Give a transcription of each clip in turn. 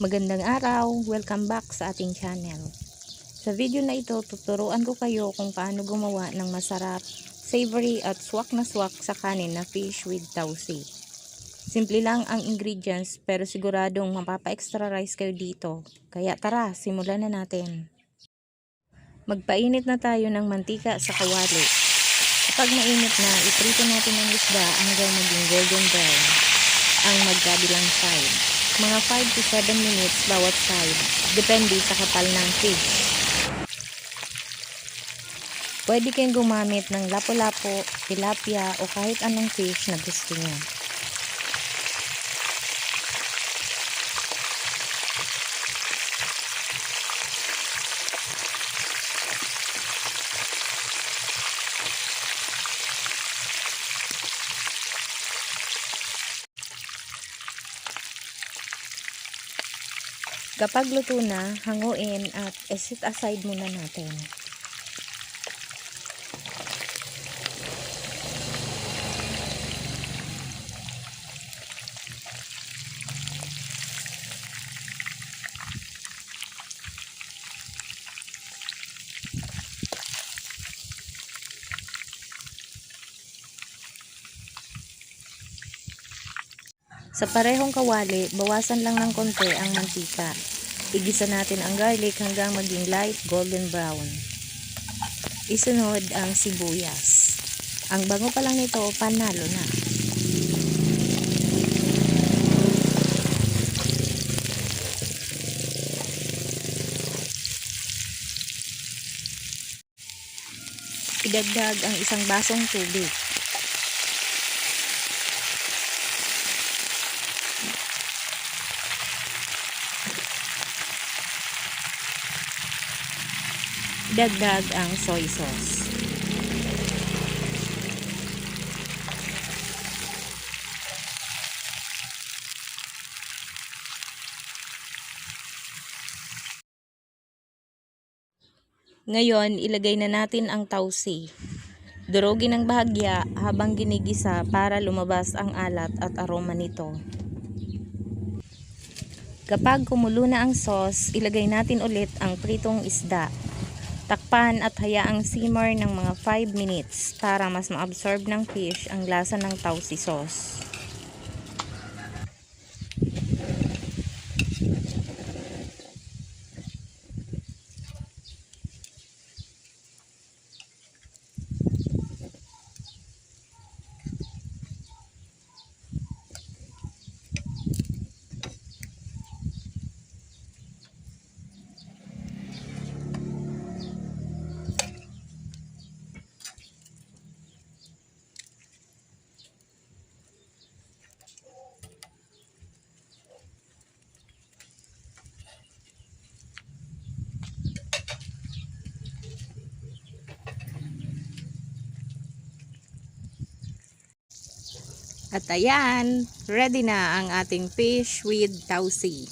Magandang araw! Welcome back sa ating channel. Sa video na ito, tuturuan ko kayo kung paano gumawa ng masarap, savory at swak na swak sa kanin na fish with tausi. Simple lang ang ingredients pero siguradong mapapa-extra rice kayo dito. Kaya tara, simulan na natin. Magpainit na tayo ng mantika sa kawali. Kapag mainit na, iprito natin ang isda hanggang maging golden brown ang magkabilang side. Mga 5 to 7 minutes bawat side, depende sa kapal ng fish. Pwede kayong gumamit ng lapu-lapu, tilapia o kahit anong fish na gusto nyo. Kapag luto na, hanguin at set aside muna natin. Sa parehong kawali, bawasan lang ng konti ang mantika. Igisa natin ang garlic hanggang maging light golden brown. Isunod ang sibuyas. Ang bango pa lang nito, panalo na. Idagdag ang isang basong tubig. Dagdag ang soy sauce. Ngayon, ilagay na natin ang tausi. Durugin ng bahagya habang ginigisa para lumabas ang alat at aroma nito. Kapag kumulo na ang sauce, ilagay natin ulit ang pritong isda. Takpan at hayaang simmer ng mga 5 minutes para mas ma-absorb ng fish ang lasa ng tausi sauce. At ayan, ready na ang ating fish with tausi.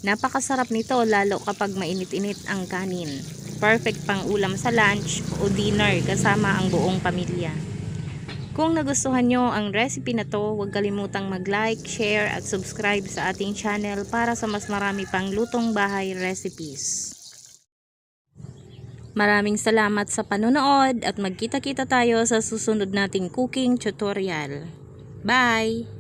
Napakasarap nito lalo kapag mainit-init ang kanin. Perfect pang ulam sa lunch o dinner kasama ang buong pamilya. Kung nagustuhan nyo ang recipe na to, huwag kalimutang mag-like, share at subscribe sa ating channel para sa mas marami pang lutong bahay recipes. Maraming salamat sa panonood at magkita-kita tayo sa susunod nating cooking tutorial. Bye!